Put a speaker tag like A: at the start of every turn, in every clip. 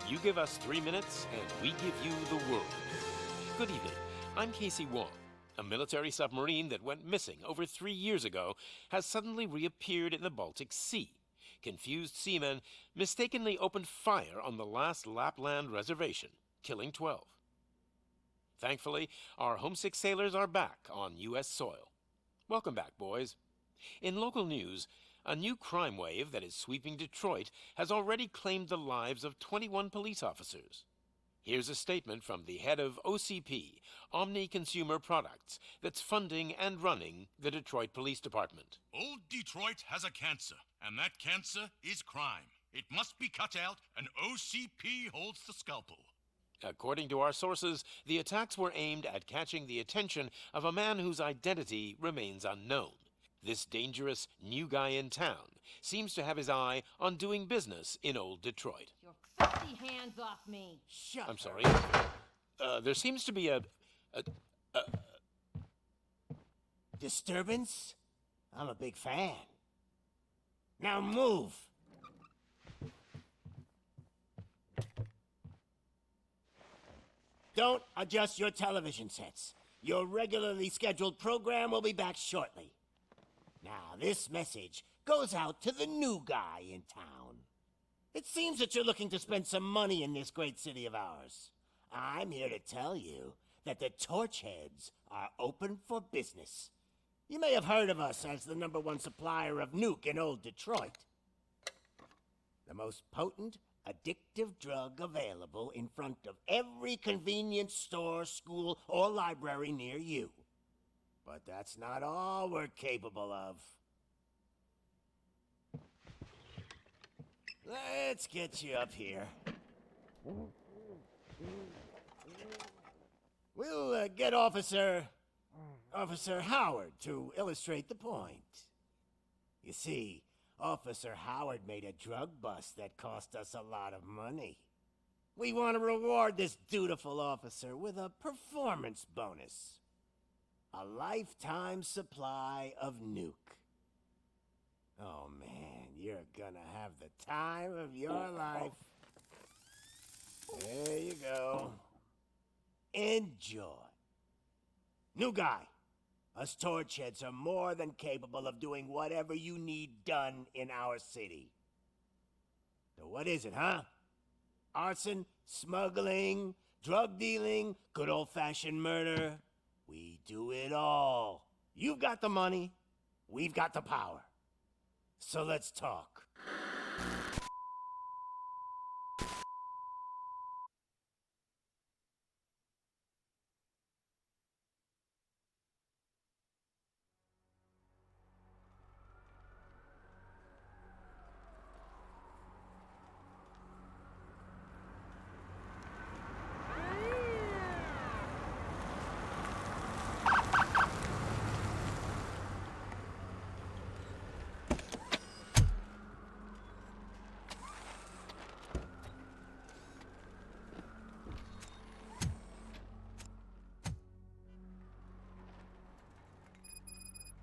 A: You give us 3 minutes, and we give you the world. Good evening. I'm Casey Wong. A military submarine that went missing over 3 years ago has suddenly reappeared in the Baltic Sea. Confused seamen mistakenly opened fire on the last Lapland reservation, killing 12. Thankfully, our homesick sailors are back on U.S. soil. Welcome back, boys. In local news, a new crime wave that is sweeping Detroit has already claimed the lives of 21 police officers. Here's a statement from the head of OCP, Omni Consumer Products, that's funding and running the Detroit Police Department.
B: Old Detroit has a cancer, and that cancer is crime. It must be cut out, and OCP holds the scalpel.
A: According to our sources, the attacks were aimed at catching the attention of a man whose identity remains unknown. This dangerous new guy in town seems to have his eye on doing business in old Detroit.
C: Your filthy hands off me!
D: Shut
A: I'm sorry. There seems to be a
D: disturbance? I'm a big fan. Now move! Don't adjust your television sets. Your regularly scheduled program will be back shortly. Now, this message goes out to the new guy in town. It seems that you're looking to spend some money in this great city of ours. I'm here to tell you that the Torchheads are open for business. You may have heard of us as the #1 supplier of nuke in old Detroit. The most potent, addictive drug available in front of every convenience store, school, or library near you. But that's not all we're capable of. Let's get you up here. We'll get Officer Howard to illustrate the point. You see, Officer Howard made a drug bust that cost us a lot of money. We want to reward this dutiful officer with a performance bonus. A lifetime supply of nuke. Oh man, you're gonna have the time of your life. There you go. Enjoy. New guy. Us Torchheads are more than capable of doing whatever you need done in our city. So what is it, huh? Arson, smuggling, drug dealing, good old-fashioned murder. We do it all. You've got the money, we've got the power. So let's talk.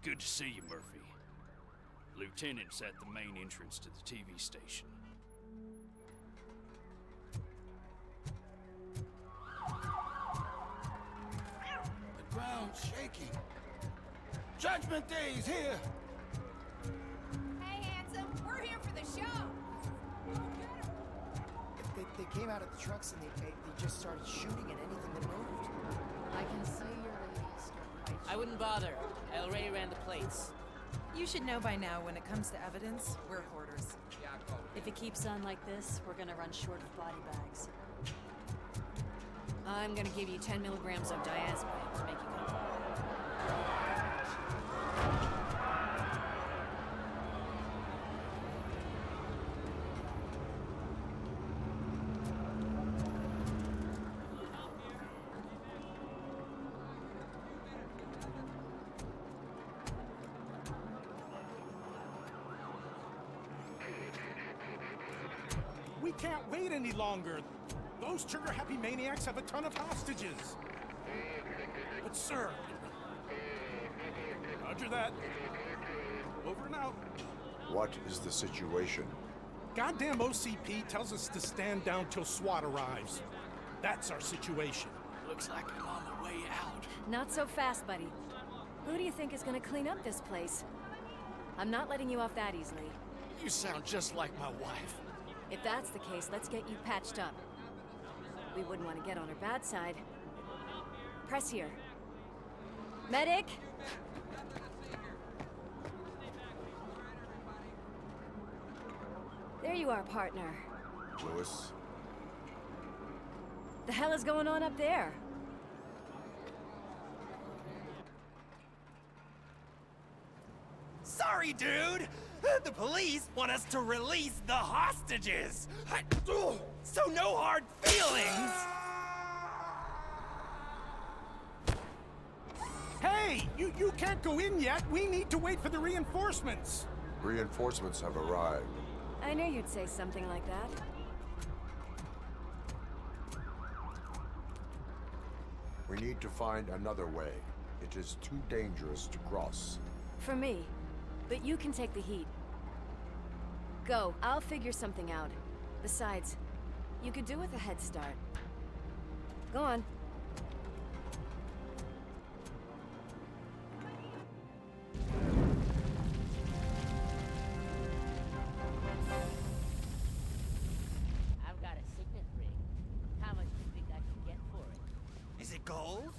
E: Good to see you, Murphy. Lieutenant's at the main entrance to the TV station.
F: The ground's shaking. Judgment Day is here!
C: Hey, handsome, we're here for the show!
G: They came out of the trucks and they just started shooting at anything that moved.
H: I can see your ladies are quite...
I: I wouldn't bother. I already ran the plates.
J: You should know by now, when it comes to evidence, we're hoarders.
H: If it keeps on like this, we're gonna run short of body bags.
J: I'm gonna give you 10 milligrams of diazepam to make you comfortable.
F: We can't wait any longer. Those trigger-happy maniacs have a ton of hostages. But sir... Roger that. Over and out.
K: What is the situation?
F: Goddamn OCP tells us to stand down till SWAT arrives. That's our situation.
E: Looks like I'm on the way out.
H: Not so fast, buddy. Who do you think is gonna clean up this place? I'm not letting you off that easily.
E: You sound just like my wife.
H: If that's the case, let's get you patched up. We wouldn't want to get on her bad side. Press here. Medic! There you are, partner.
K: Lewis?
H: The hell is going on up there?
L: Sorry, dude! The police want us to release the hostages! So no hard feelings!
F: Hey, you can't go in yet. We need to wait for the reinforcements.
K: Reinforcements have arrived.
H: I knew you'd say something like that.
K: We need to find another way. It is too dangerous to cross.
H: For me. But you can take the heat. Go, I'll figure something out. Besides, you could do with a head start. Go on.
I: I've got a signet ring. How much do you think I can get for it?
L: Is it gold?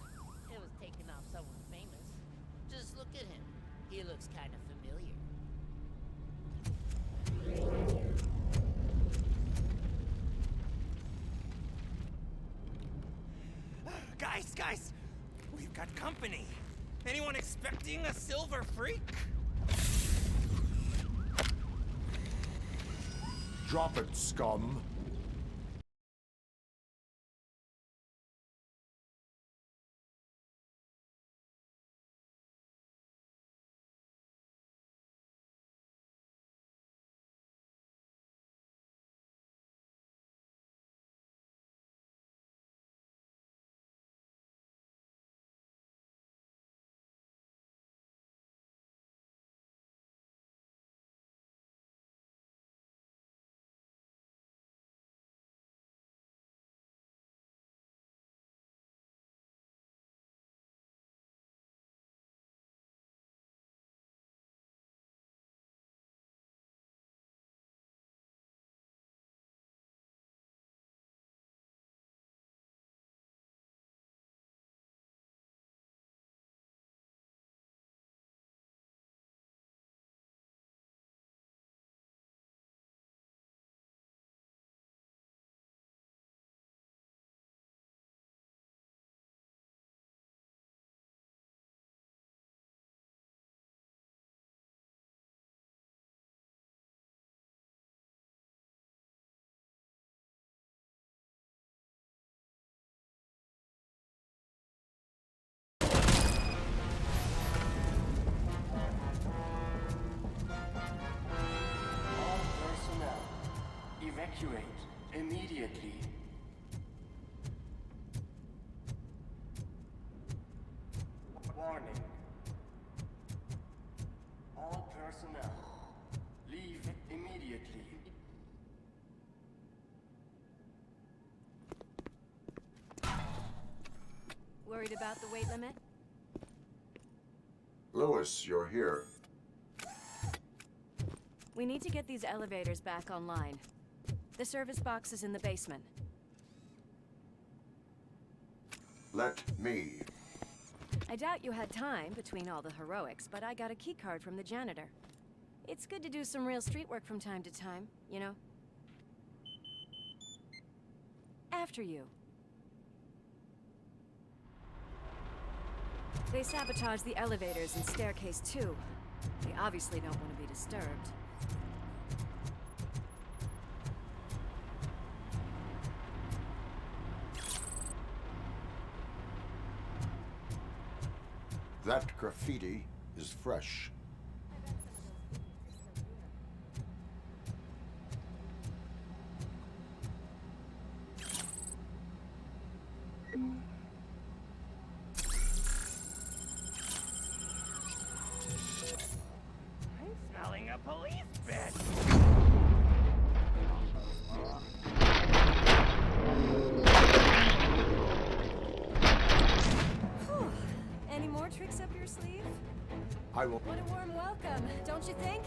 I: It was taken off someone famous. Just look at him. He looks kind of familiar.
L: Guys, we've got company. Anyone expecting a silver freak?
K: Drop it, scum!
M: Evacuate immediately. Warning. All personnel, leave immediately.
H: Worried about the weight limit?
K: Lewis, you're here.
H: We need to get these elevators back online. The service box is in the basement.
K: Let me.
H: I doubt you had time between all the heroics, but I got a keycard from the janitor. It's good to do some real street work from time to time, you know? After you. They sabotaged the elevators and staircase too. They obviously don't want to be disturbed.
K: That graffiti is fresh.
L: I'm smelling a police bed.
H: Steve.
K: I will.
H: What a warm welcome, don't you think?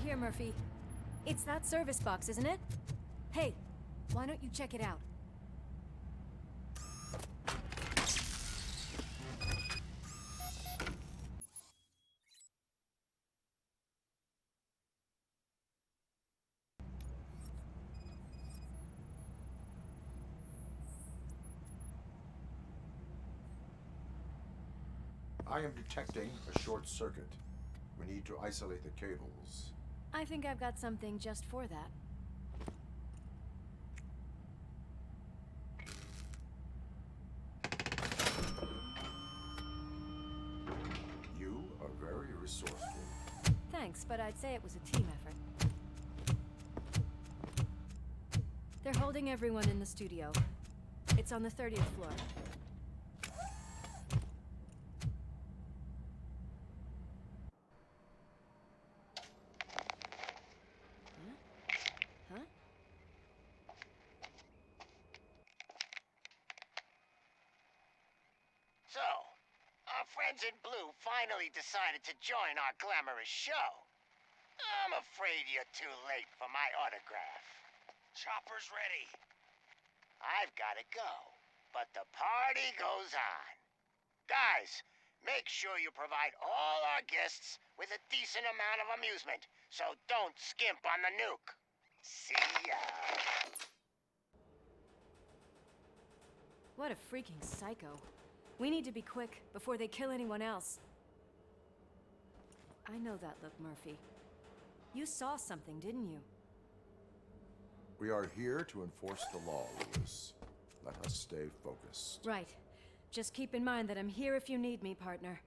H: Here, Murphy. It's that service box, isn't it? Hey, why don't you check it out?
K: I am detecting a short circuit. We need to isolate the cables.
H: I think I've got something just for that.
K: You are very resourceful.
H: Thanks, but I'd say it was a team effort. They're holding everyone in the studio. It's on the 30th floor.
D: So, our friends in blue finally decided to join our glamorous show. I'm afraid you're too late for my autograph.
L: Chopper's ready.
D: I've got to go, but the party goes on. Guys, Make sure you provide all our guests with a decent amount of amusement, so don't skimp on the nuke. See ya.
H: What a freaking psycho. We need to be quick before they kill anyone else. I know that look, Murphy. You saw something, didn't you?
K: We are here to enforce the law, Lewis. Let us stay focused.
H: Right. Just keep in mind that I'm here if you need me, partner.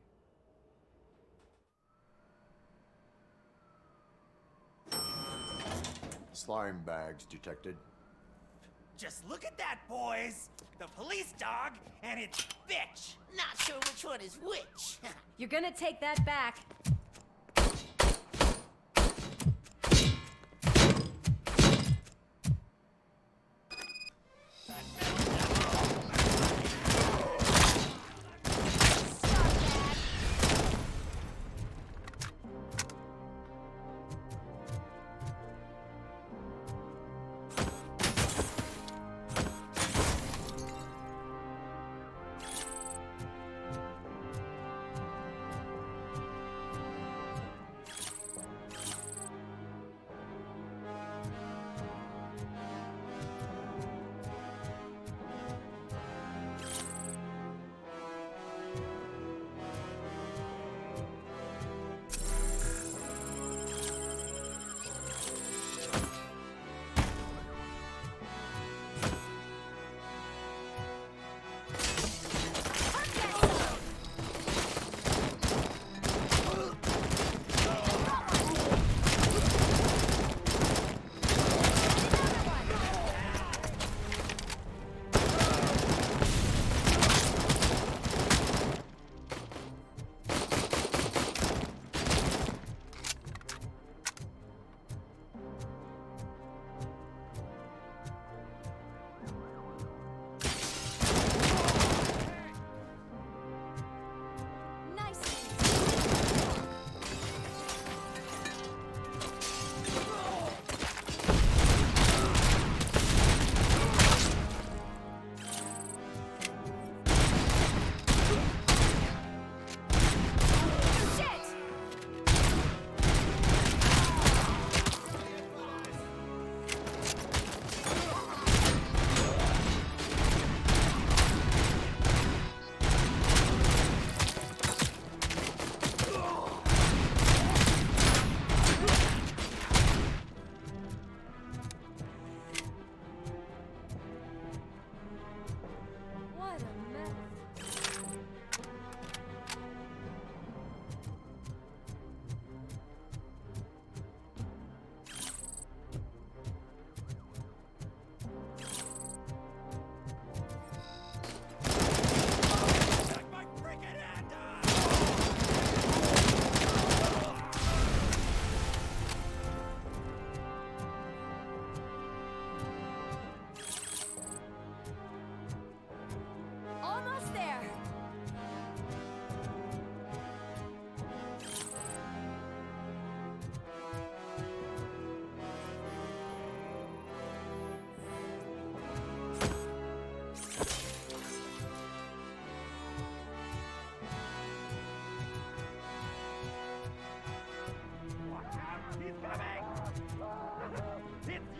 K: Slime bags detected.
L: Just look at that, boys! The police dog and its bitch!
I: Not sure which one is which.
H: You're gonna take that back.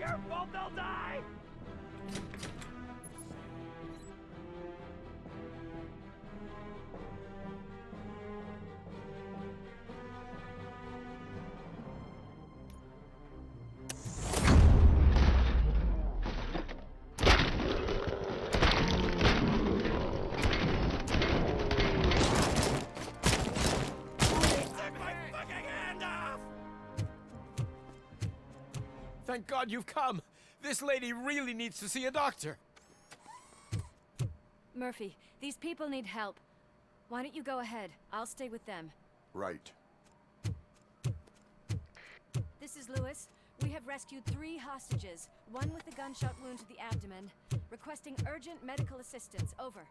L: your fault they'll die!
N: Thank God you've come. This lady really needs to see a doctor.
H: Murphy, these people need help. Why don't you go ahead? I'll stay with them.
K: Right.
H: This is Lewis. We have rescued 3 hostages, one with a gunshot wound to the abdomen. Requesting urgent medical assistance. Over.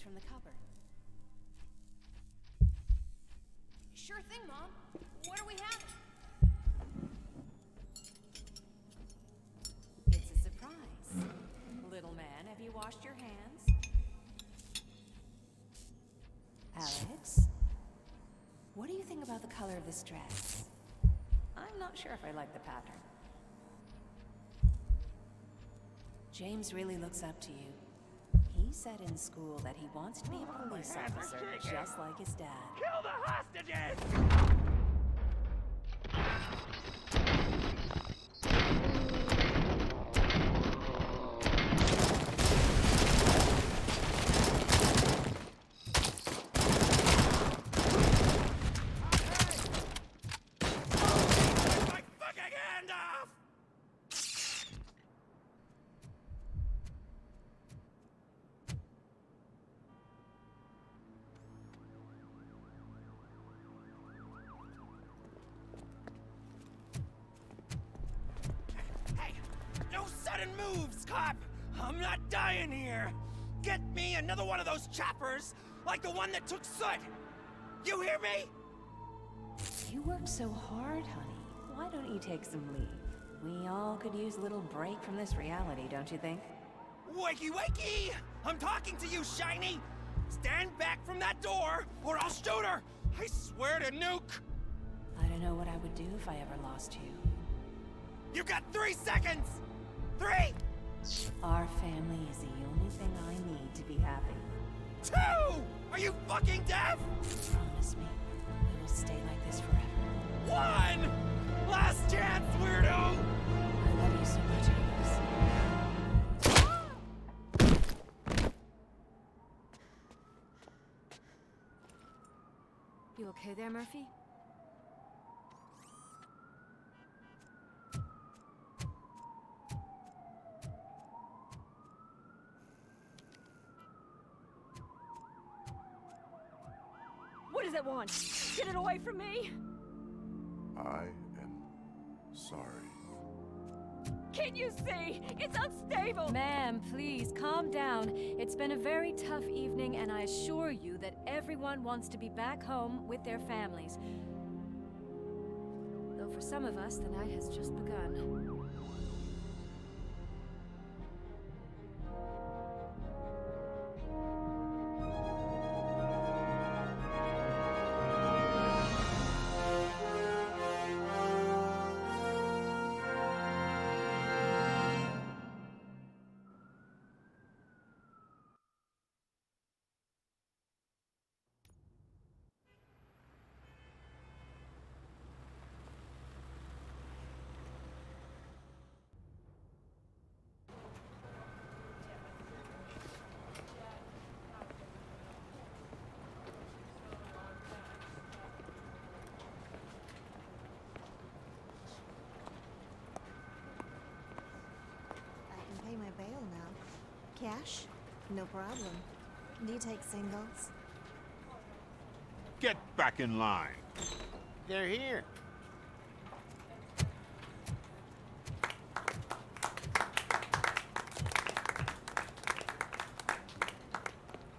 H: from the cupboard.
C: Sure thing, Mom. What do we have?
H: It's a surprise. Little man, have you washed your hands? Alex? What do you think about the color of this dress? I'm not sure if I like the pattern. James really looks up to you. He said in school that he wants to be a police officer, just like his dad.
L: Kill the hostages! My fucking hand off! Hey! No sudden moves, cop! I'm not dying here! Get me another one of those choppers, like the one that took Soot! You hear me?
H: You work so hard, honey. Why don't you take some leave? We all could use a little break from this reality, don't you think?
L: Wakey wakey! I'm talking to you, Shiny! Stand back from that door, or I'll shoot her! I swear to nuke!
H: I don't know what I would do if I ever lost you.
L: You got 3 seconds! 3!
H: Our family is the only thing I need to be happy.
L: 2! Are you fucking deaf?
H: Promise me, we will stay like this forever.
L: 1! Last chance, weirdo!
H: I love you so much, Alex. You okay there, Murphy?
O: What does it want? Get it away from me!
K: I am sorry.
O: Can't you see? It's unstable!
H: Ma'am, please, calm down. It's been a very tough evening, and I assure you that everyone wants to be back home with their families. Though for some of us, the night has just begun.
P: Pay my bail now. Cash? No problem. Do you take singles?
B: Get back in line.
A: They're here.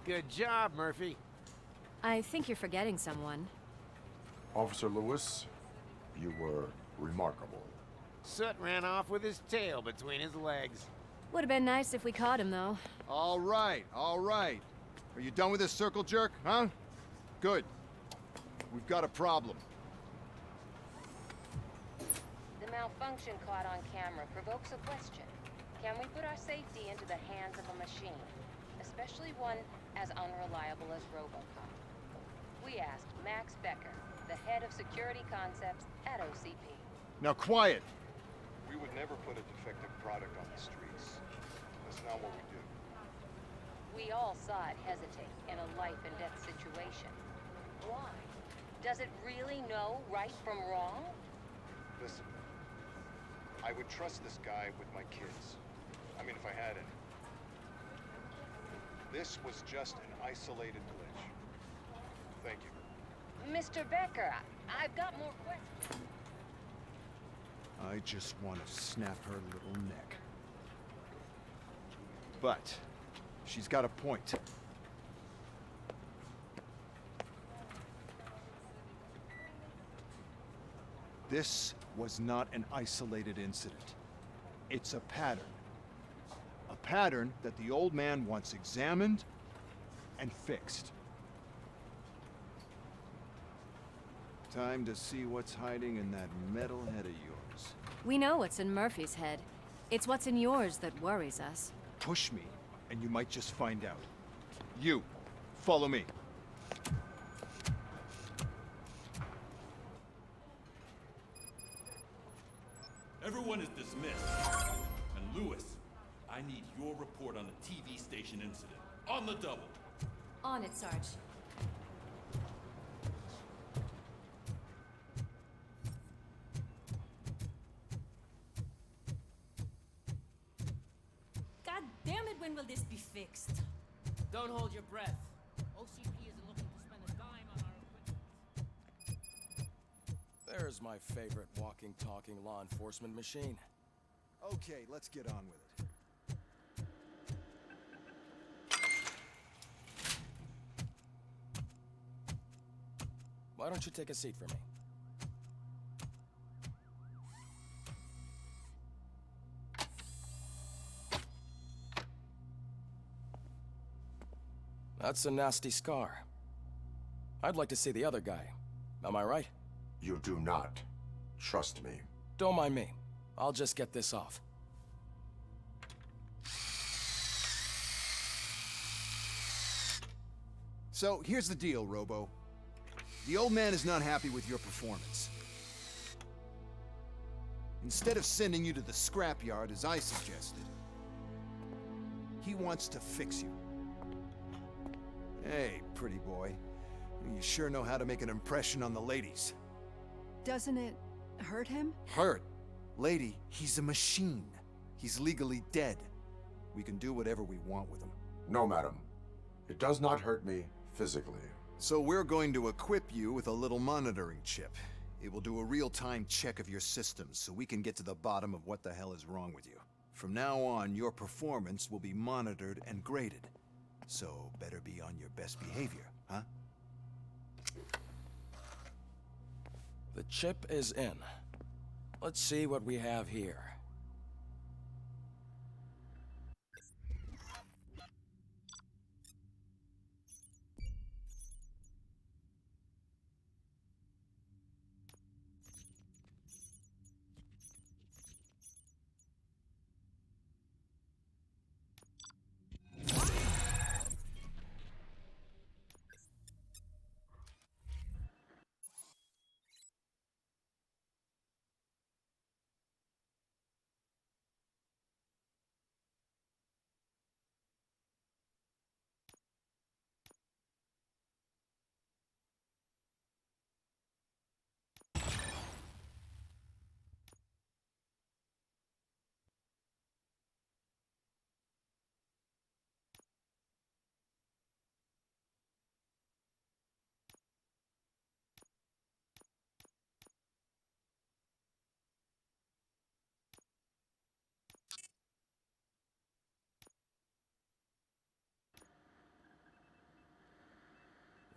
A: Good job, Murphy.
H: I think you're forgetting someone.
K: Officer Lewis, you were remarkable.
A: Soot ran off with his tail between his legs.
H: Would have been nice if we caught him, though.
Q: All right, all right. Are you done with this circle jerk, huh? Good. We've got a problem.
I: The malfunction caught on camera provokes a question. Can we put our safety into the hands of a machine? Especially one as unreliable as Robocop. We asked Max Becker, the head of security concepts at OCP.
Q: Now quiet!
R: We would never put a defective product on the streets. That's not what we do.
I: We all saw it hesitate in a life-and-death situation. Why? Does it really know right from wrong?
R: Listen, I would trust this guy with my kids. I mean, if I had any. This was just an isolated glitch. Thank you.
I: Mr. Becker, I've got more questions.
Q: I just want to snap her little neck. But she's got a point. This was not an isolated incident. It's a pattern. A pattern that the old man wants examined and fixed. Time to see what's hiding in that metal head of yours.
H: We know what's in Murphy's head. It's what's in yours that worries us.
Q: Push me, and you might just find out. You, follow me.
S: Everyone is dismissed. And Lewis, I need your report on the TV station incident. On the double.
H: On it, Sarge.
O: God damn it, when will this be fixed?
L: Don't hold your breath. OCP isn't looking to spend a dime on our equipment.
T: There's my favorite walking, talking law enforcement machine.
Q: Okay, let's get on with it.
T: Why don't you take a seat for me? That's a nasty scar. I'd like to see the other guy. Am I right?
K: You do not. Trust me.
T: Don't mind me. I'll just get this off.
Q: So, here's the deal, Robo. The old man is not happy with your performance. Instead of sending you to the scrapyard as I suggested, he wants to fix you. Hey, pretty boy. You sure know how to make an impression on the ladies.
J: Doesn't it hurt him?
Q: Hurt? Lady, he's a machine. He's legally dead. We can do whatever we want with him.
K: No, madam. It does not hurt me physically.
Q: So we're going to equip you with a little monitoring chip. It will do a real-time check of your systems so we can get to the bottom of what the hell is wrong with you. From now on, your performance will be monitored and graded. So better be on your best behavior, huh?
T: The chip is in. Let's see what we have here.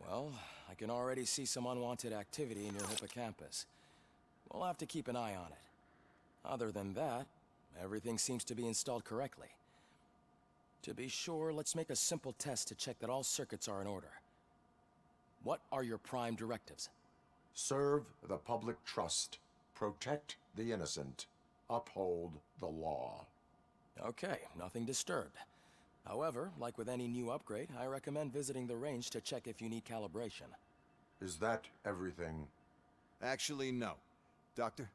T: Well, I can already see some unwanted activity in your hippocampus. We'll have to keep an eye on it. Other than that, everything seems to be installed correctly. To be sure, let's make a simple test to check that all circuits are in order. What are your prime directives?
K: Serve the public trust. Protect the innocent. Uphold the law.
T: Okay, nothing disturbed. However, like with any new upgrade, I recommend visiting the range to check if you need calibration.
K: Is that everything?
Q: Actually, no. Doctor?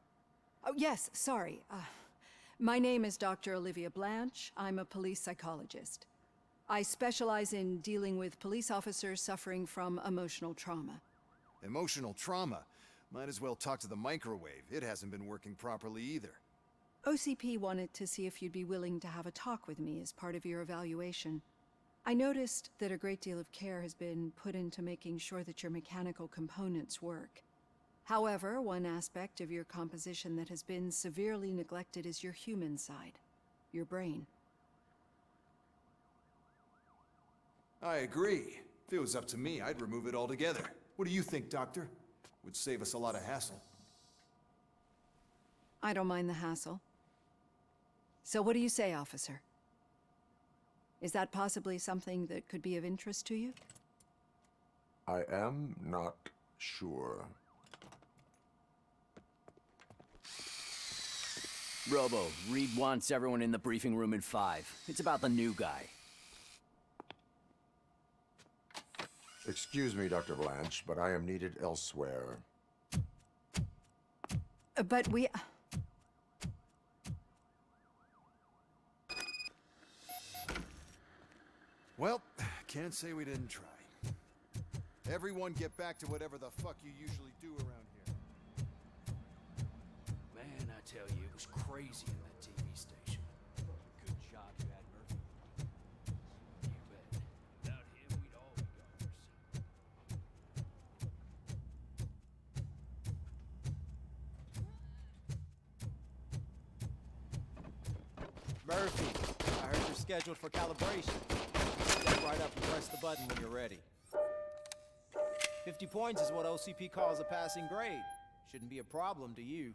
J: Oh, yes, sorry. My name is Dr. Olivia Blanche. I'm a police psychologist. I specialize in dealing with police officers suffering from emotional trauma.
Q: Emotional trauma? Might as well talk to the microwave. It hasn't been working properly either.
J: OCP wanted to see if you'd be willing to have a talk with me as part of your evaluation. I noticed that a great deal of care has been put into making sure that your mechanical components work. However, one aspect of your composition that has been severely neglected is your human side, your brain.
Q: I agree. If it was up to me, I'd remove it altogether. What do you think, Doctor? Would save us a lot of hassle.
J: I don't mind the hassle. So what do you say, officer? Is that possibly something that could be of interest to you?
K: I am not sure.
U: Robo, Reed wants everyone in the briefing room in 5. It's about the new guy.
K: Excuse me, Dr. Blanche, but I am needed elsewhere.
J: But we...
Q: Well, can't say we didn't try. Everyone get back to whatever the fuck you usually do around here.
E: Man, I tell you, it was crazy in that TV station. Good job you had Murphy. You bet. Without him, we'd all be goners.
V: Murphy, I heard you're scheduled for calibration. Step right up and press the button when you're ready. 50 points is what OCP calls a passing grade. Shouldn't be a problem to you.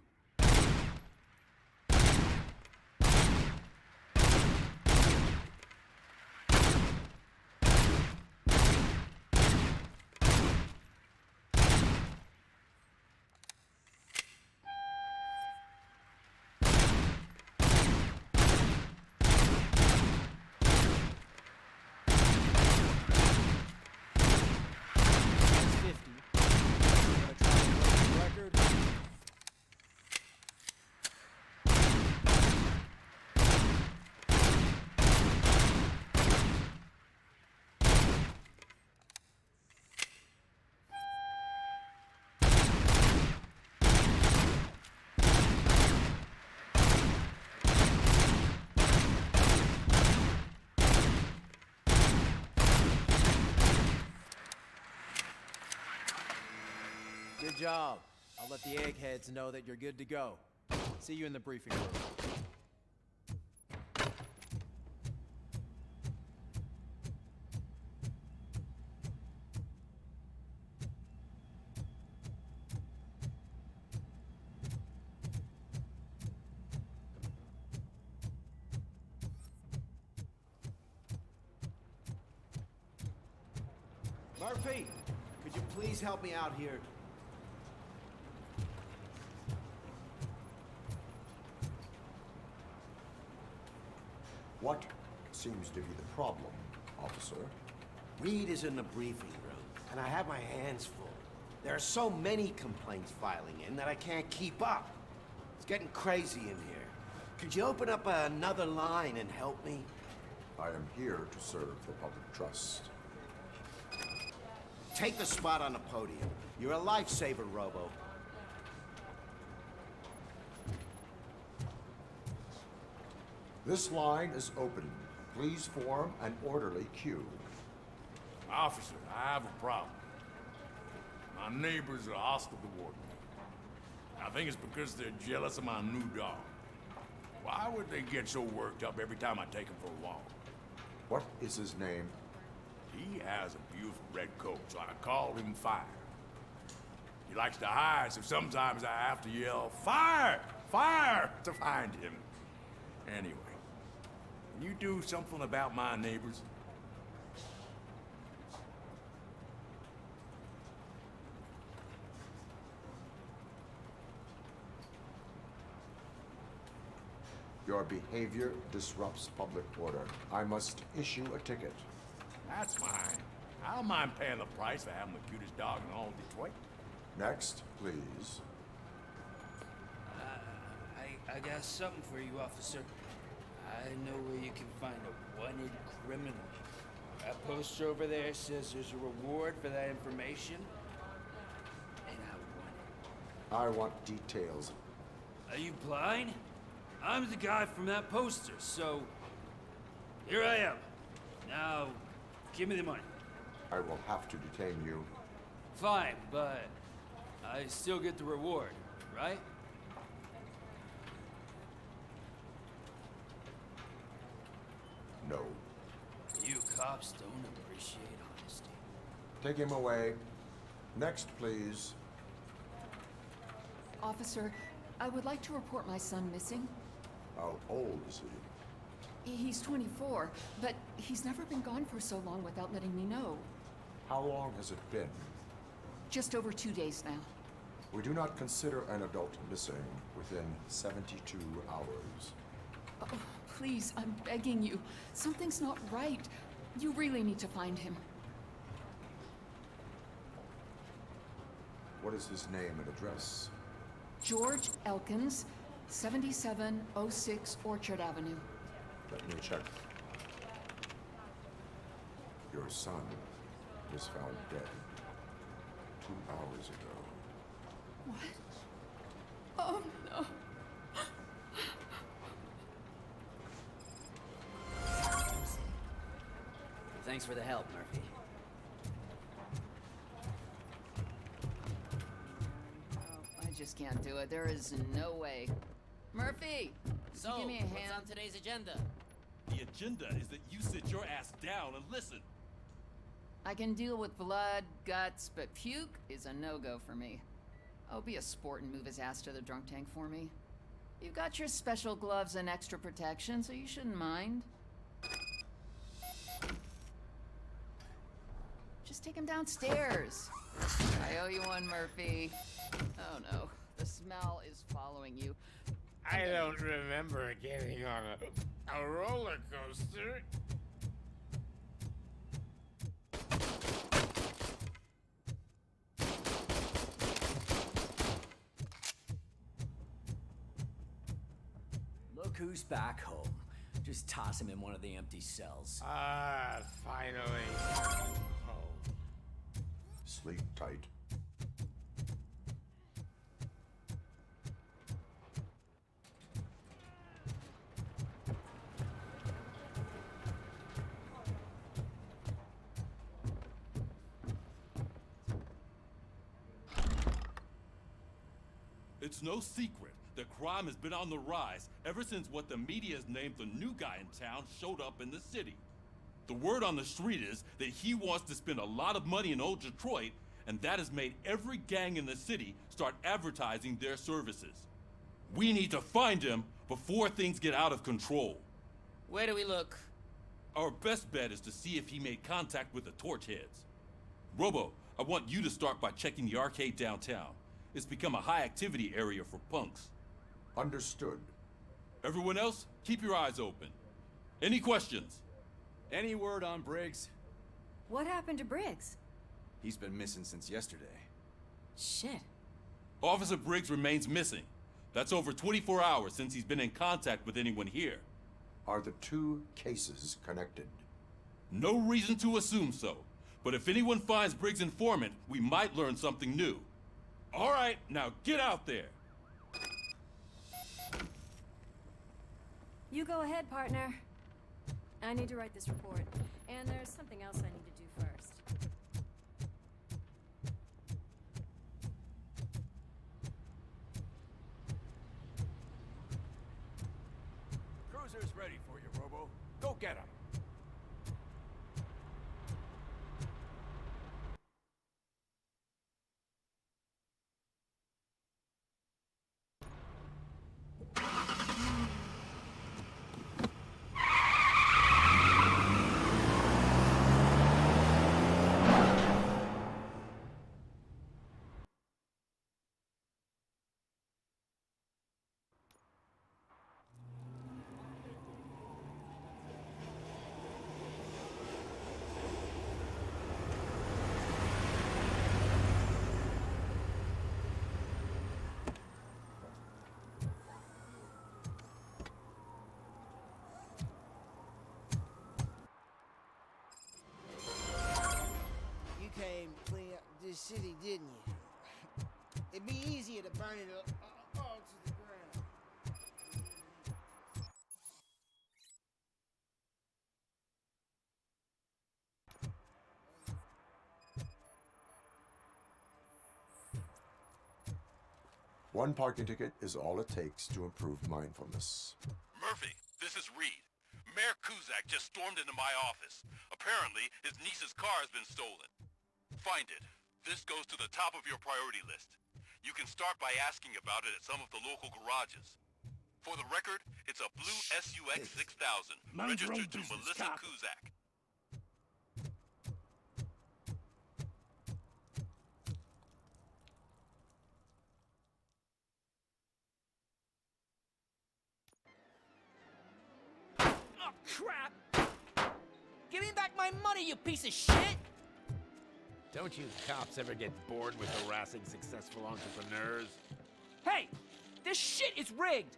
V: Good job. I'll let the eggheads know that you're good to go. See you in the briefing room.
L: Murphy, could you please help me out here?
K: What seems to be the problem, officer?
L: Reed is in the briefing room, and I have my hands full. There are so many complaints filing in that I can't keep up. It's getting crazy in here. Could you open up another line and help me?
K: I am here to serve the public trust.
L: Take the spot on the podium. You're a lifesaver, Robo.
K: This line is open. Please form an orderly queue.
B: Officer, I have a problem. My neighbors are hostile toward me. I think it's because they're jealous of my new dog. Why would they get so worked up every time I take him for a walk?
K: What is his name?
B: He has a beautiful red coat, so I call him Fire. He likes to hide, so sometimes I have to yell, "Fire! Fire!" to find him. Anyway, can you do something about my neighbors?
K: Your behavior disrupts public order. I must issue a ticket.
B: That's fine. I don't mind paying the price for having the cutest dog in all of Detroit.
K: Next, please.
W: I got something for you, officer. I know where you can find a wanted criminal. That poster over there says there's a reward for that information, and I want it.
K: I want details.
W: Are you blind? I'm the guy from that poster, so here I am. Now, give me the money.
K: I will have to detain you.
W: Fine, but I still get the reward, right?
K: No.
W: You cops don't appreciate honesty.
K: Take him away. Next, please.
J: Officer,
F: I would like to report my son missing.
K: How old is he?
F: He's 24, but he's never been gone for so long without letting me know.
K: How long has it been?
F: Just over 2 days now.
K: We do not consider an adult missing within 72 hours.
F: Oh, please, I'm begging you. Something's not right. You really need to find him.
K: What is his name and address?
F: George Elkins, 7706 Orchard Avenue.
K: Let me check. Your son was found dead 2 hours ago.
F: What? Oh, no.
U: Thanks for the help, Murphy.
F: I just can't do it. There is no way. Murphy!
U: So,
F: give me a hand.
U: what's on today's agenda?
S: The agenda is that you sit your ass down and listen.
F: I can deal with blood, guts, but puke is a no-go for me. Oh, be a sport and move his ass to the drunk tank for me. You've got your special gloves and extra protection, so you shouldn't mind. Just take him downstairs. I owe you one, Murphy. Oh no, the smell is following you.
A: I don't remember getting on a roller coaster.
U: Look who's back home. Just toss him in one of the empty cells.
A: Ah, finally.
K: Sleep tight.
S: It's no secret that crime has been on the rise ever since what the media has named the new guy in town showed up in the city. The word on the street is that he wants to spend a lot of money in old Detroit, and that has made every gang in the city start advertising their services. We need to find him before things get out of control.
W: Where do we look?
S: Our best bet is to see if he made contact with the torch heads. Robo, I want you to start by checking the arcade downtown. It's become a high-activity area for punks.
K: Understood.
S: Everyone else, keep your eyes open. Any questions?
V: Any word on Briggs?
H: What happened to Briggs?
V: He's been missing since yesterday.
H: Shit.
S: Officer Briggs remains missing. That's over 24 hours since he's been in contact with anyone here.
K: Are the two cases connected?
S: No reason to assume so. But if anyone finds Briggs' informant, we might learn something new. All right, now get out there.
H: You go ahead, partner. I need to write this report, and there's something else I need to do first.
B: Cruiser's ready for you, Robo. Go get him.
G: this city, didn't you? It'd be easier to burn it all to the ground.
K: One parking ticket is all it takes to improve mindfulness.
S: Murphy, this is Reed. Mayor Kuzak just stormed into my office. Apparently, his niece's car has been stolen. Find it. This goes to the top of your priority list. You can start
D: start by asking about it at some of the local garages. For the record, it's a blue SUX 6000,
W: Mind your own
D: registered to
W: business,
D: Melissa
W: cop.
D: Kuzak.
W: Oh, crap! Give me back my money, you piece of shit!
A: Don't you cops ever get bored with harassing successful entrepreneurs?
W: Hey! This shit is rigged!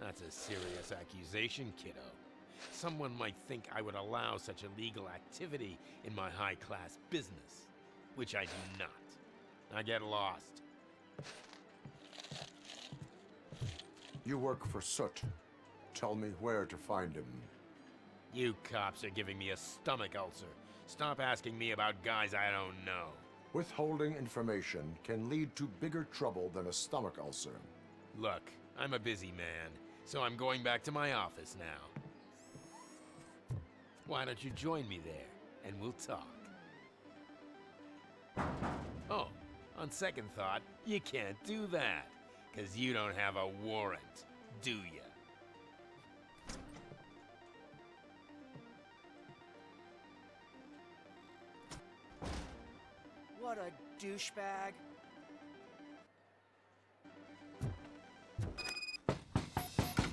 A: That's a serious accusation, kiddo. Someone might think I would allow such illegal activity in my high-class business, which I do not. Now get lost.
K: You work for Soot. Tell me where to find him.
A: You cops are giving me a stomach ulcer. Stop asking me about guys I don't know.
K: Withholding information can lead to bigger trouble than a stomach ulcer.
A: Look, I'm a busy man, so I'm going back to my office now. Why don't you join me there, and we'll talk. Oh, on second thought, you can't do that, 'cause you don't have a warrant, do ya?
W: What a douchebag.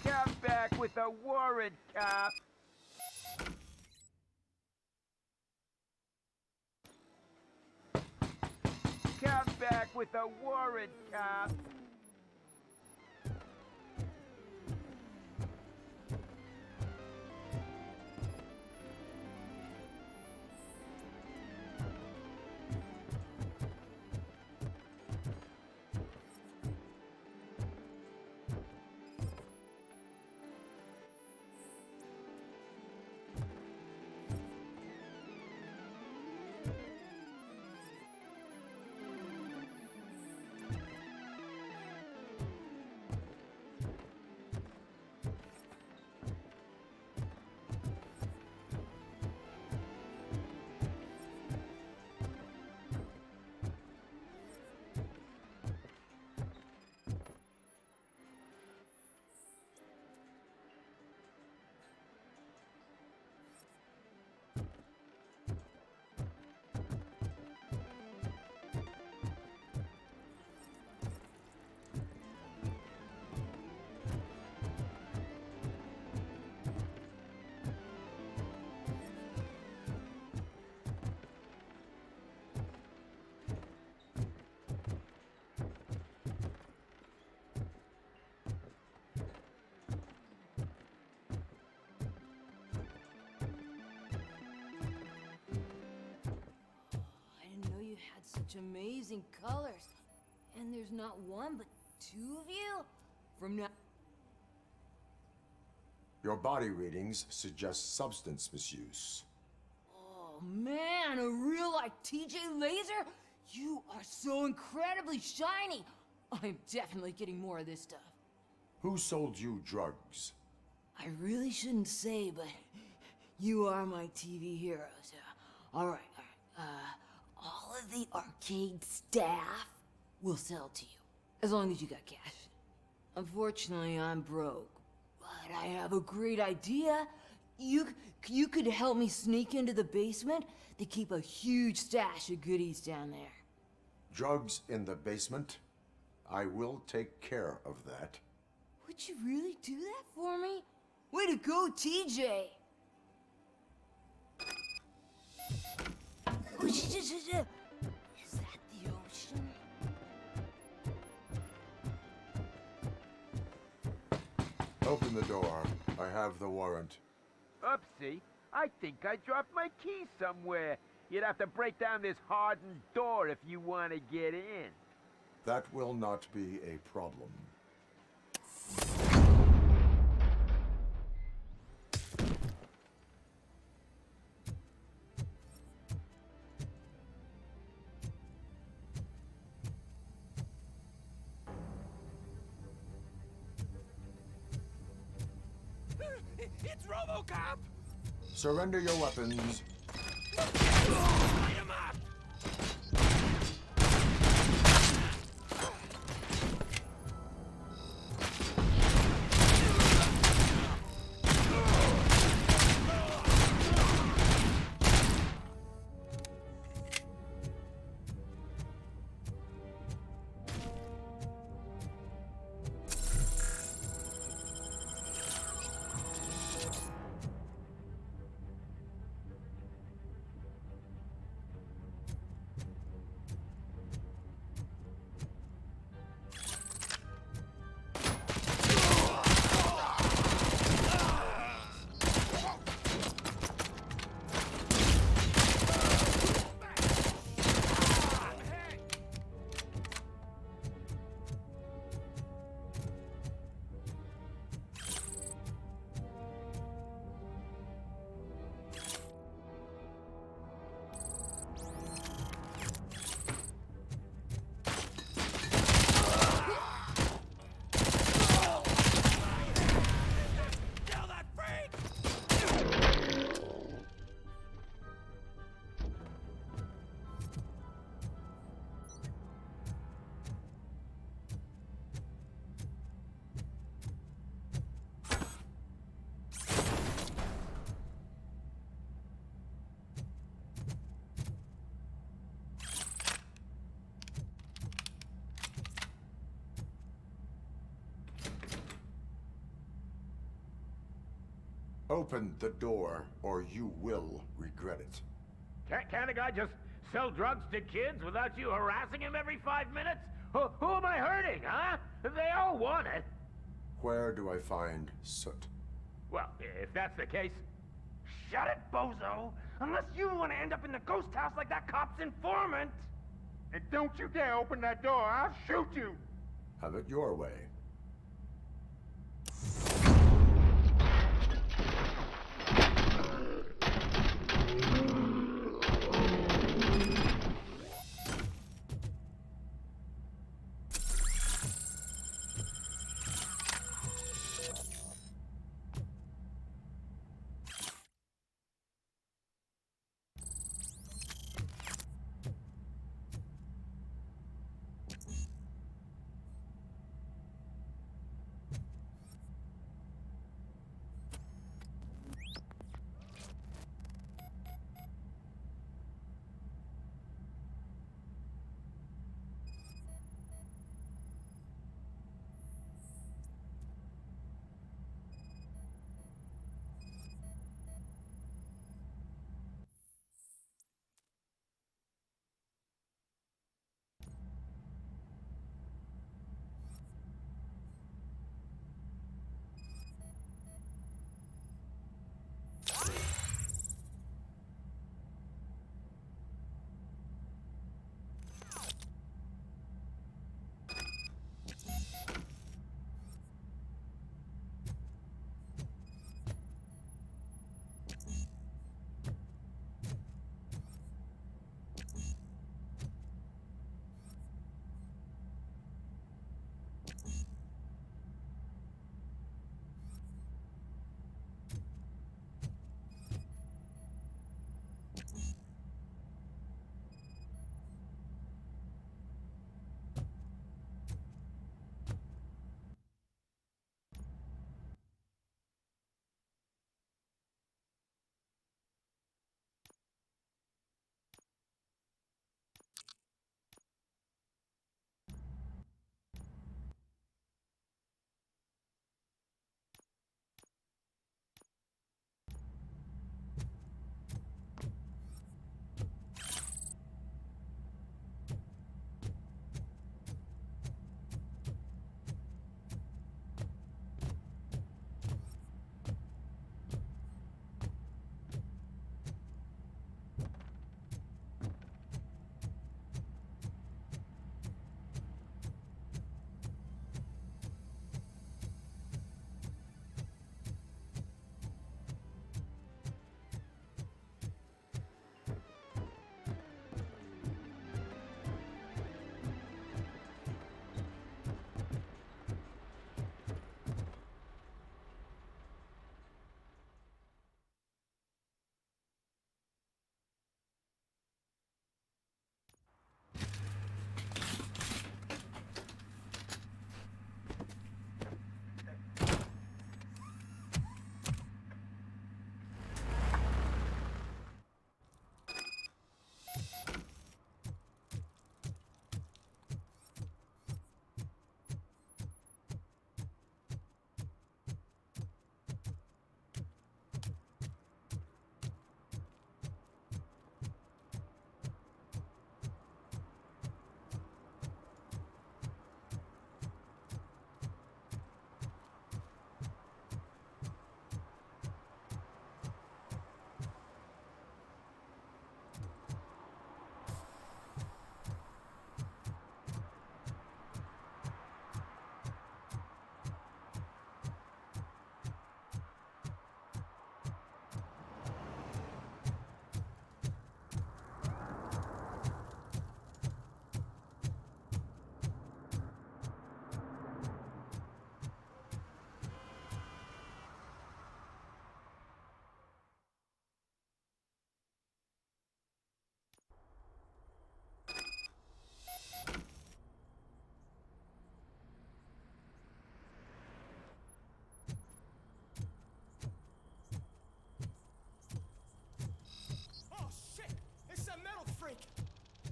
M: Come back with a warrant, cop. Come back with a warrant, cop.
N: Such amazing colors. And there's not one, but two of you? From now...
K: Your body readings suggest substance misuse.
N: Oh man, a real-life TJ Laser? You are so incredibly shiny. I'm definitely getting more of this stuff.
K: Who sold you drugs?
N: I really shouldn't say, but you are my TV heroes. All right. All of the arcade staff will sell to you, as long as you got cash. Unfortunately, I'm broke, but I have a great idea. You could help me sneak into the basement. They keep a huge stash of goodies down there.
K: Drugs in the basement? I will take care of that.
N: Would you really do that for me? Way to go, TJ! Is that the ocean?
K: Open the door. I have the warrant.
M: Oopsie. I think I dropped my key somewhere. You'd have to break down this hardened door if you want to get in.
K: That will not be a problem.
W: It's Robocop!
K: Surrender your weapons.
W: Light him up!
K: Open the door, or you will regret it.
M: Can't a guy just sell drugs to kids without you harassing him every 5 minutes? Who am I hurting, huh? They all want it.
K: Where do I find Soot?
M: Well, if that's the case, shut it, bozo! Unless you want to end up in the ghost house like that cop's informant! And don't you dare open that door, I'll shoot you!
K: Have it your way.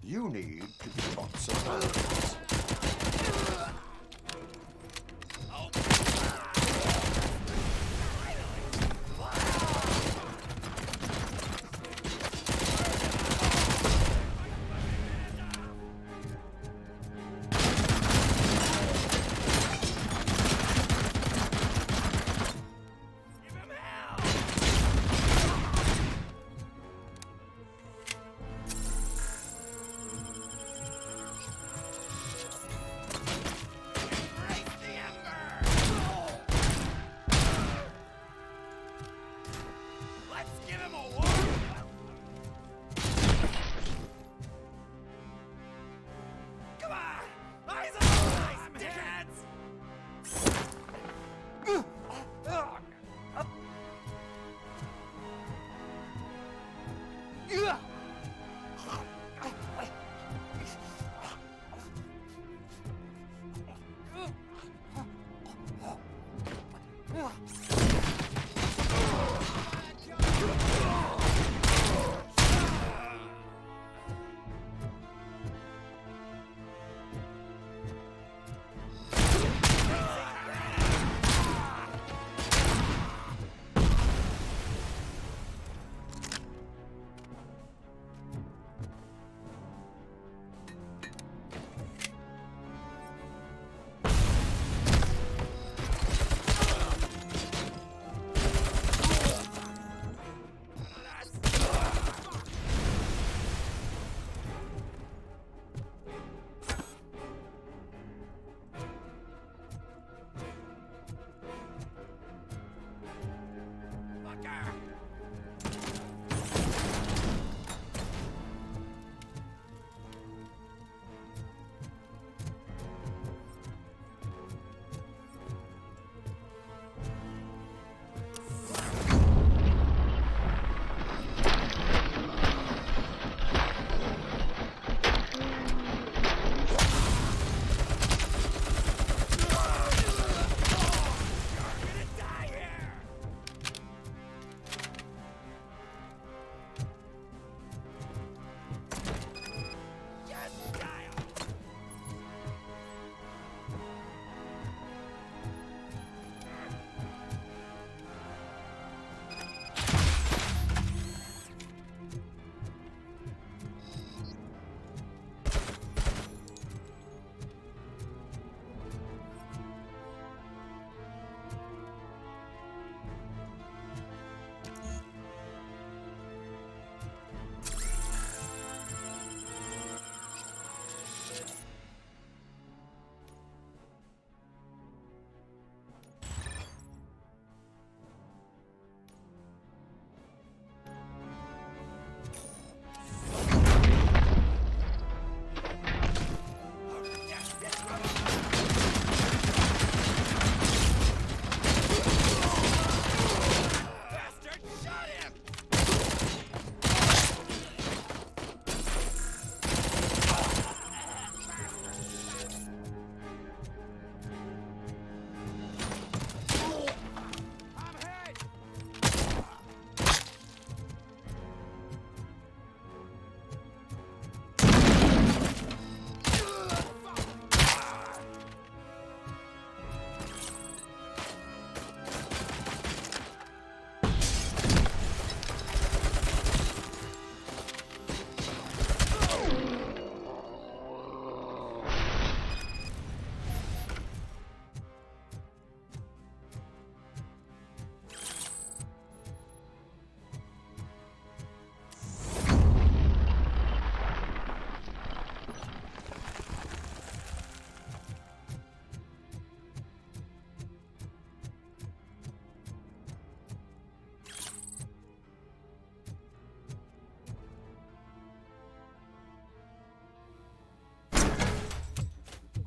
K: You need to be on some nerves.
G: Finally!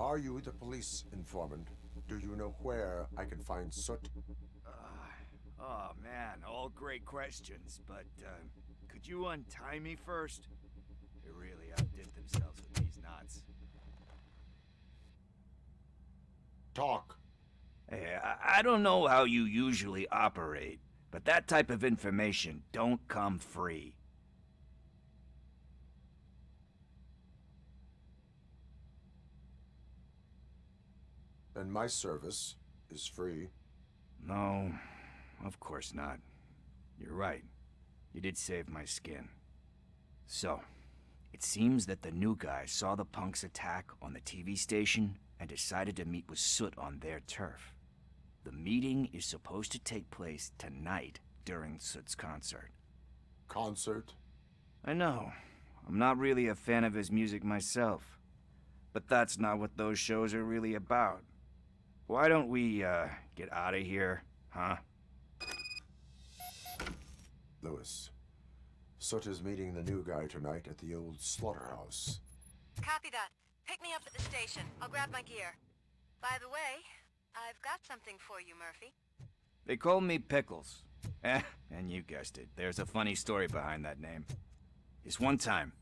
K: Are you the police informant? Do you know where I can find Soot?
C: Oh man, all great questions, but could you untie me first? They really outdid themselves with these knots.
K: Talk.
C: Hey, I don't know how you usually operate, but that type of information don't come free.
K: And my service is free.
C: No, of course not. You're right. You did save my skin. So, it seems that the new guy saw the punks attack on the TV station and decided to meet with Soot on their turf. The meeting is supposed to take place tonight during Soot's concert.
K: Concert?
C: I know. I'm not really a fan of his music myself. But that's not what those shows are really about. Why don't we, get out of here, huh?
K: Lewis, Soot is meeting the new guy tonight at the old slaughterhouse.
H: Copy that. Pick me up at the station. I'll grab my gear. By the way, I've got something for you, Murphy.
C: They call me Pickles. And you guessed it. There's a funny story behind that name. This one time,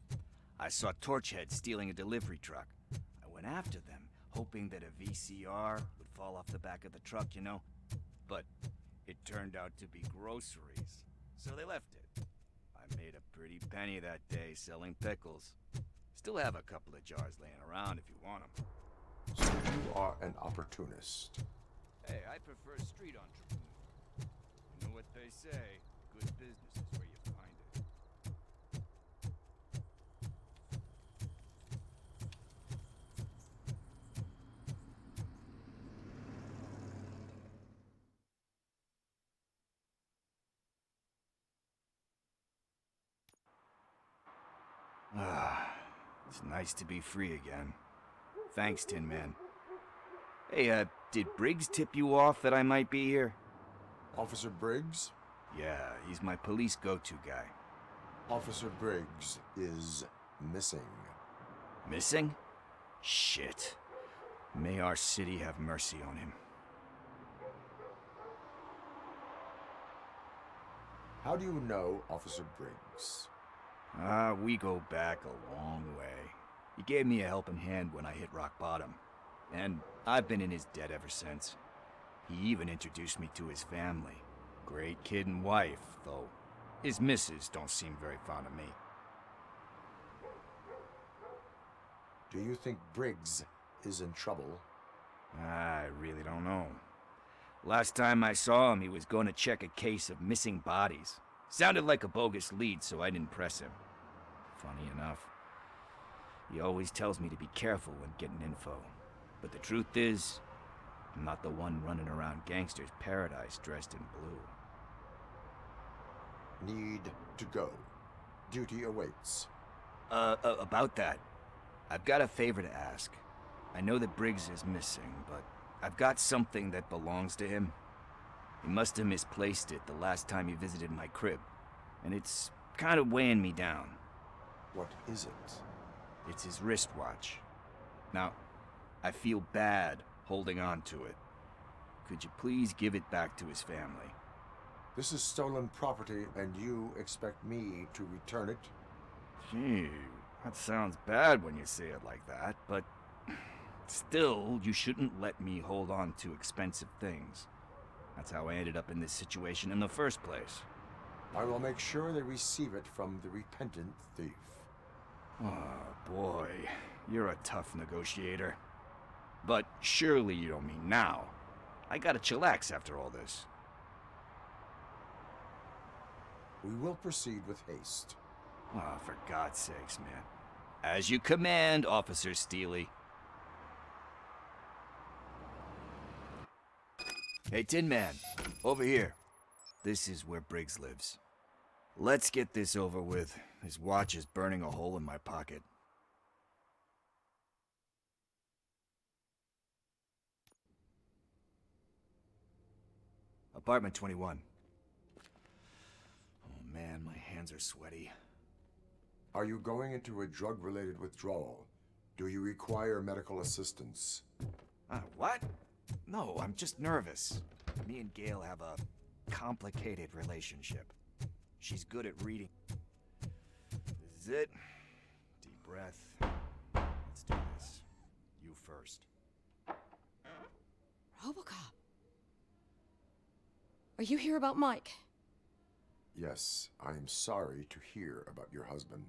C: I saw Torchhead stealing a delivery truck. I went after them, hoping that a VCR would fall off the back of the truck, you know? But it turned out to be groceries, so they left it. I made a pretty penny that day selling pickles. Still have a couple of jars laying around if you want them.
K: So you are an opportunist.
C: Hey, I prefer street entrepreneur. You know what they say, good business is where you find it. It's nice to be free again. Thanks, Tin Man. Hey, did Briggs tip you off that I might be here?
K: Officer Briggs?
C: Yeah, he's my police go-to guy.
K: Officer Briggs is missing.
C: Missing? Shit. May our city have mercy on him.
K: How do you know Officer Briggs?
C: We go back a long way. He gave me a helping hand when I hit rock bottom. And I've been in his debt ever since. He even introduced me to his family. Great kid and wife, though his missus don't seem very fond of me.
K: Do you think Briggs is in trouble?
C: I really don't know. Last time I saw him, he was going to check a case of missing bodies. Sounded like a bogus lead, so I didn't press him. Funny enough, he always tells me to be careful when getting info. But the truth is, I'm not the one running around gangster's paradise dressed in blue.
K: Need to go. Duty awaits.
C: About that, I've got a favor to ask. I know that Briggs is missing, but I've got something that belongs to him. He must have misplaced it the last time he visited my crib, and it's kind of weighing me down.
K: What is it?
C: It's his wristwatch. Now, I feel bad holding on to it. Could you please give it back to his family?
K: This is stolen property, and you expect me to return it?
C: Gee, that sounds bad when you say it like that, but still, you shouldn't let me hold on to expensive things. That's how I ended up in this situation in the first place.
K: I will make sure they receive it from the repentant thief.
C: Oh, boy. You're a tough negotiator. But surely you don't mean now. I gotta chillax after all this.
K: We will proceed with haste.
C: Oh, for God's sakes, man. As you command, Officer Steely. Hey, Tin Man, over here. This is where Briggs lives. Let's get this over with. His watch is burning a hole in my pocket. Apartment 21. Oh man, my hands are sweaty.
K: Are you going into a drug-related withdrawal? Do you require medical assistance?
C: What? No, I'm just nervous. Me and Gail have a complicated relationship. She's good at reading. This is it. Deep breath. Let's do this. You first.
O: Robocop. Are you here about Mike?
K: Yes, I am sorry to hear about your husband.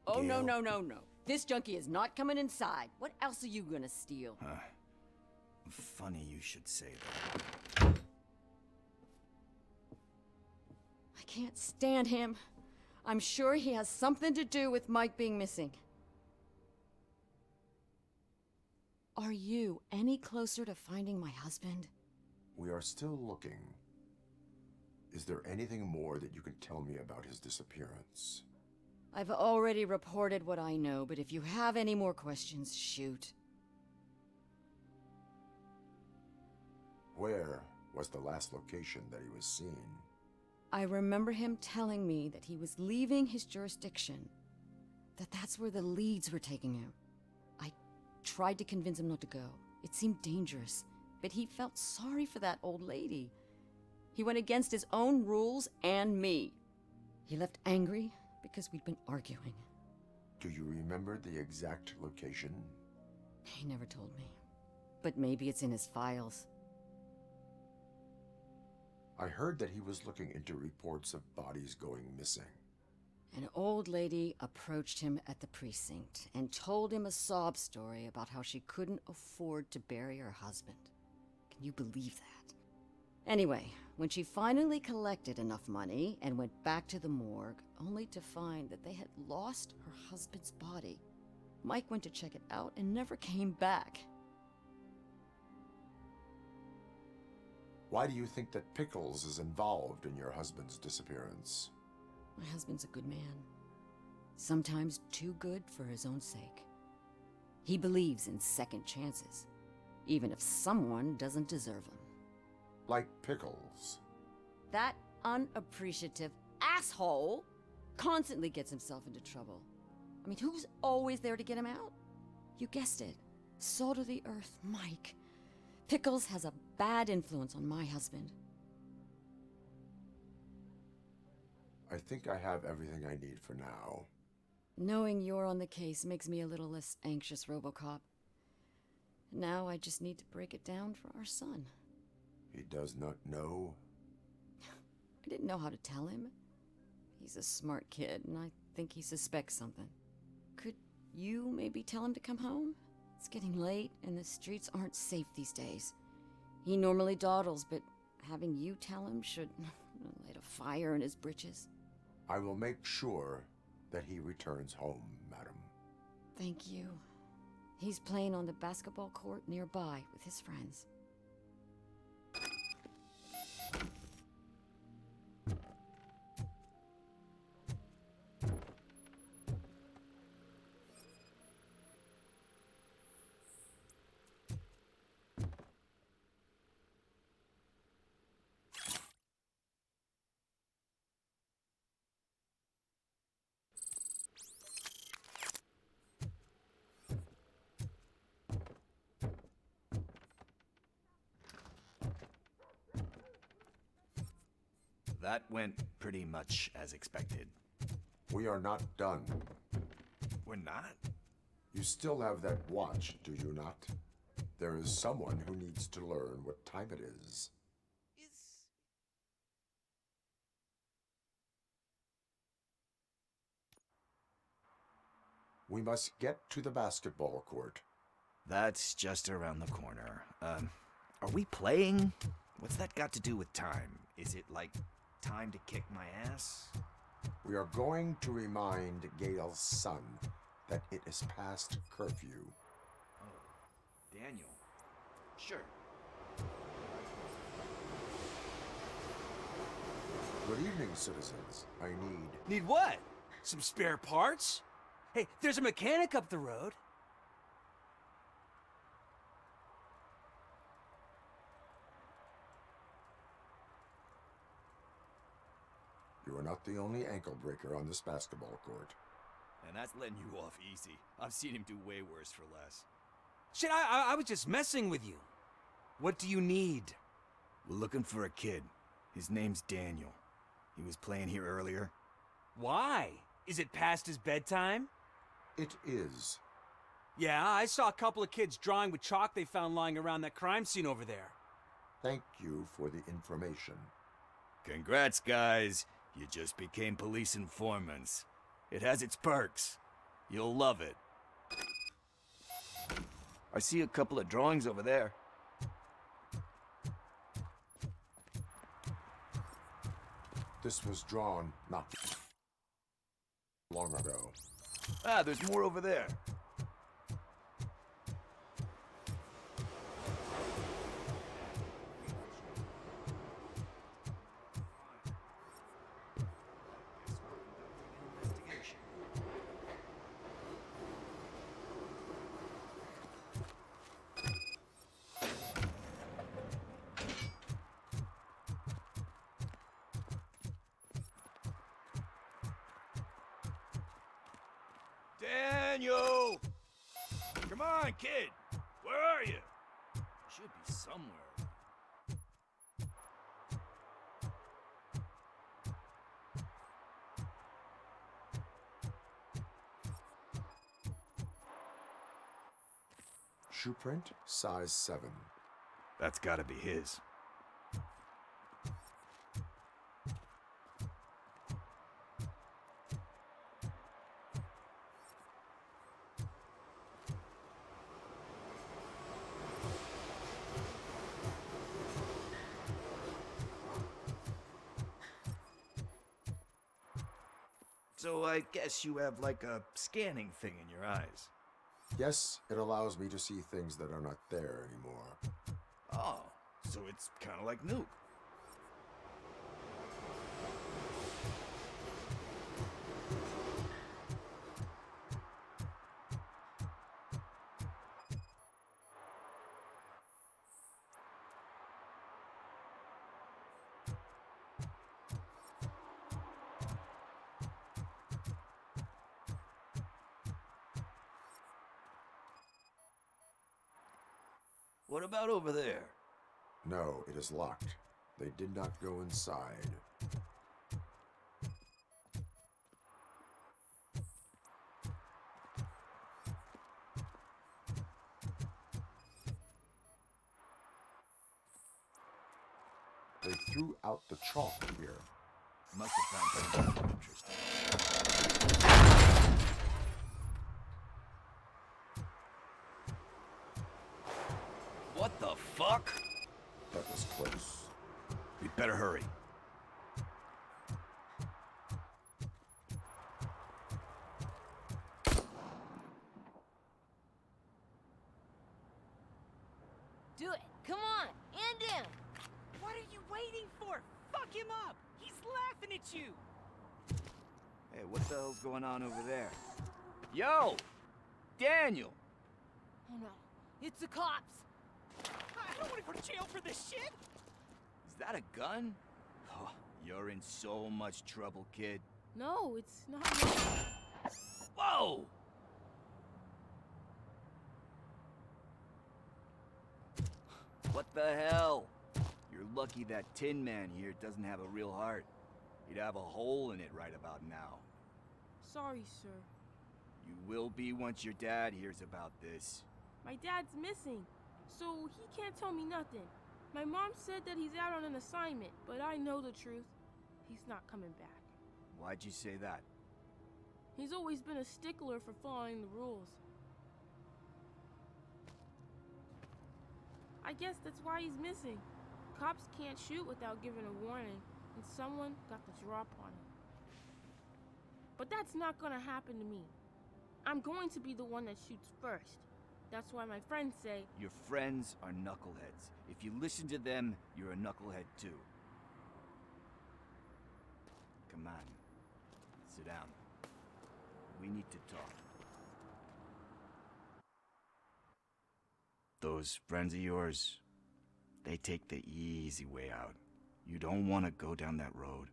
O: Oh, no, no, no, no. This junkie is not coming inside. What else are you gonna steal?
C: Funny you should say that.
O: I can't stand him. I'm sure he has something to do with Mike being missing. Are you any closer to finding my husband?
K: We are still looking. Is there anything more that you can tell me about his disappearance?
O: I've already reported what I know, but if you have any more questions, shoot.
K: Where was the last location that he was seen?
O: I remember him telling me that he was leaving his jurisdiction, that's where the leads were taking him. I tried to convince him not to go. It seemed dangerous, but he felt sorry for that old lady. He went against his own rules and me. He left angry because we'd been arguing.
K: Do you remember the exact location?
O: He never told me, but maybe it's in his files.
K: I heard that he was looking into reports of bodies going missing.
O: An old lady approached him at the precinct and told him a sob story about how she couldn't afford to bury her husband. Can you believe that? Anyway, when she finally collected enough money and went back to the morgue, only to find that they had lost her husband's body, Mike went to check it out and never came back.
K: Why do you think that Pickles is involved in your husband's disappearance?
O: My husband's a good man. Sometimes too good for his own sake. He believes in second chances, even if someone doesn't deserve them.
K: Like Pickles.
O: That unappreciative asshole constantly gets himself into trouble. I mean, who's always there to get him out? You guessed it. Salt of the earth, Mike. Pickles has a bad influence on my husband.
K: I think I have everything I need for now.
O: Knowing you're on the case makes me a little less anxious, Robocop. Now I just need to break it down for our son.
K: He does not know?
O: I didn't know how to tell him. He's a smart kid, and I think he suspects something. Could you maybe tell him to come home? It's getting late, and the streets aren't safe these days. He normally dawdles, but having you tell him should light a fire in his britches.
K: I will make sure that he returns home, madam.
O: Thank you. He's playing on the basketball court nearby with his friends.
C: That went pretty much as expected.
K: We are not done.
C: We're not?
K: You still have that watch, do you not? There is someone who needs to learn what time it is. We must get to the basketball court.
C: That's just around the corner. Are we playing? What's that got to do with time? Is it like time to kick my ass?
K: We are going to remind Gail's son that it is past curfew.
C: Oh, Daniel. Sure.
K: Good evening, citizens. I need...
I: Need what? Some spare parts? Hey, there's a mechanic up the road.
K: not the only ankle breaker on this basketball court.
C: And that's letting you off easy. I've seen him do way worse for less.
I: Shit, I was just messing with you. What do you need?
C: We're looking for a kid. His name's Daniel. He was playing here earlier.
I: Why? Is it past his bedtime?
K: It is.
I: Yeah, I saw a couple of kids drawing with chalk they found lying around that crime scene over there.
K: Thank you for the information.
C: Congrats, guys. You just became police informants. It has its perks. You'll love it. I see a couple of drawings over there.
K: This was drawn not long ago.
C: Ah, there's more over there. Daniel! Come on, kid! Where are you? Should be somewhere.
K: Shoe print, size 7.
C: That's gotta be his. So I guess you have like a scanning thing in your eyes.
K: Yes, it allows me to see things that are not there anymore.
C: Oh, so it's kind of like Nuke. What about over there?
K: No, it is locked. They did not go inside. They threw out the chalk here.
C: Must have found something interesting. What the fuck?
K: That was close.
C: We better hurry.
N: Do it. Come on. End him.
E: What are you waiting for? Fuck him up! He's laughing at you!
C: Hey, what the hell's going on over there? Yo! Daniel!
N: Oh no. It's the cops.
E: I don't want to go to jail for this shit!
C: Is that a gun? Oh, you're in so much trouble, kid.
P: No, it's not.
C: Whoa! What the hell? You're lucky that Tin Man here doesn't have a real heart. He'd have a hole in it right about now.
P: Sorry, sir.
C: You will be once your dad hears about this.
P: My dad's missing, so he can't tell me nothing. My mom said that he's out on an assignment, but I know the truth. He's not coming back.
C: Why'd you say that?
P: He's always been a stickler for following the rules. I guess that's why he's missing. Cops can't shoot without giving a warning, and someone got the drop on him. But that's not gonna happen to me. I'm going to be the one that shoots first. That's why my friends say...
C: Your friends are knuckleheads. If you listen to them, you're a knucklehead too. Come on. Sit down. We need to talk. Those friends of yours, they take the easy way out. You don't want to go down that road.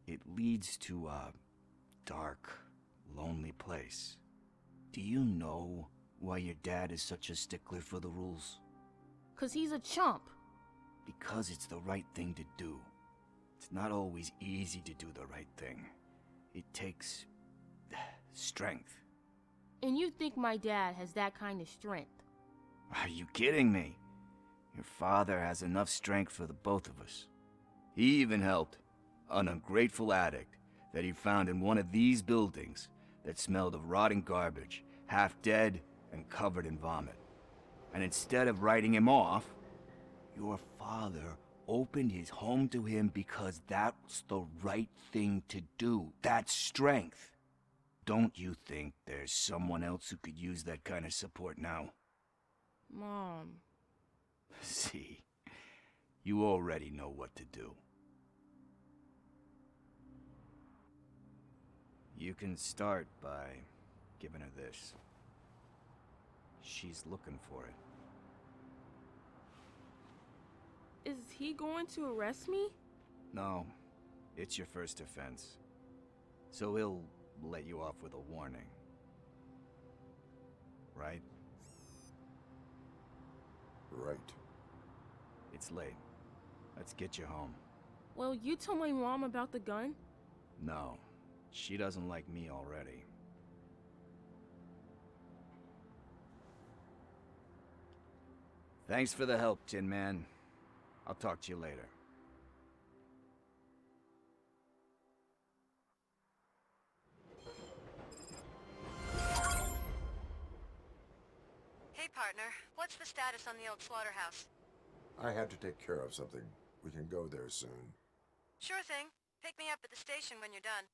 C: it leads to a dark, lonely place. Do you know why your dad is such a stickler for the rules?
P: 'Cause he's a chump.
C: Because it's the right thing to do. It's not always easy to do the right thing. It takes strength.
P: And you think my dad has that kind of strength?
C: Are you kidding me? Your father has enough strength for the both of us. He even helped an ungrateful addict that he found in one of these buildings that smelled of rotting garbage, half dead and covered in vomit. And instead of writing him off, your father opened his home to him because that's the right thing to do. That's strength. Don't you think there's someone else who could use that kind of support now?
P: Mom.
C: See, you already know what to do. You can start by giving her this. She's looking for it.
P: Is he going to arrest me?
C: No, it's your first offense. So he'll let you off with a warning. Right?
K: Right.
C: It's late. Let's get you home.
P: Well, you told my mom about the gun?
C: No, she doesn't like me already. Thanks for the help, Tin Man. I'll talk to you later.
Q: Hey, partner. What's the status on the old slaughterhouse?
K: I had to take care of something. We can go there soon.
Q: Sure thing. Pick me up at the station when you're done.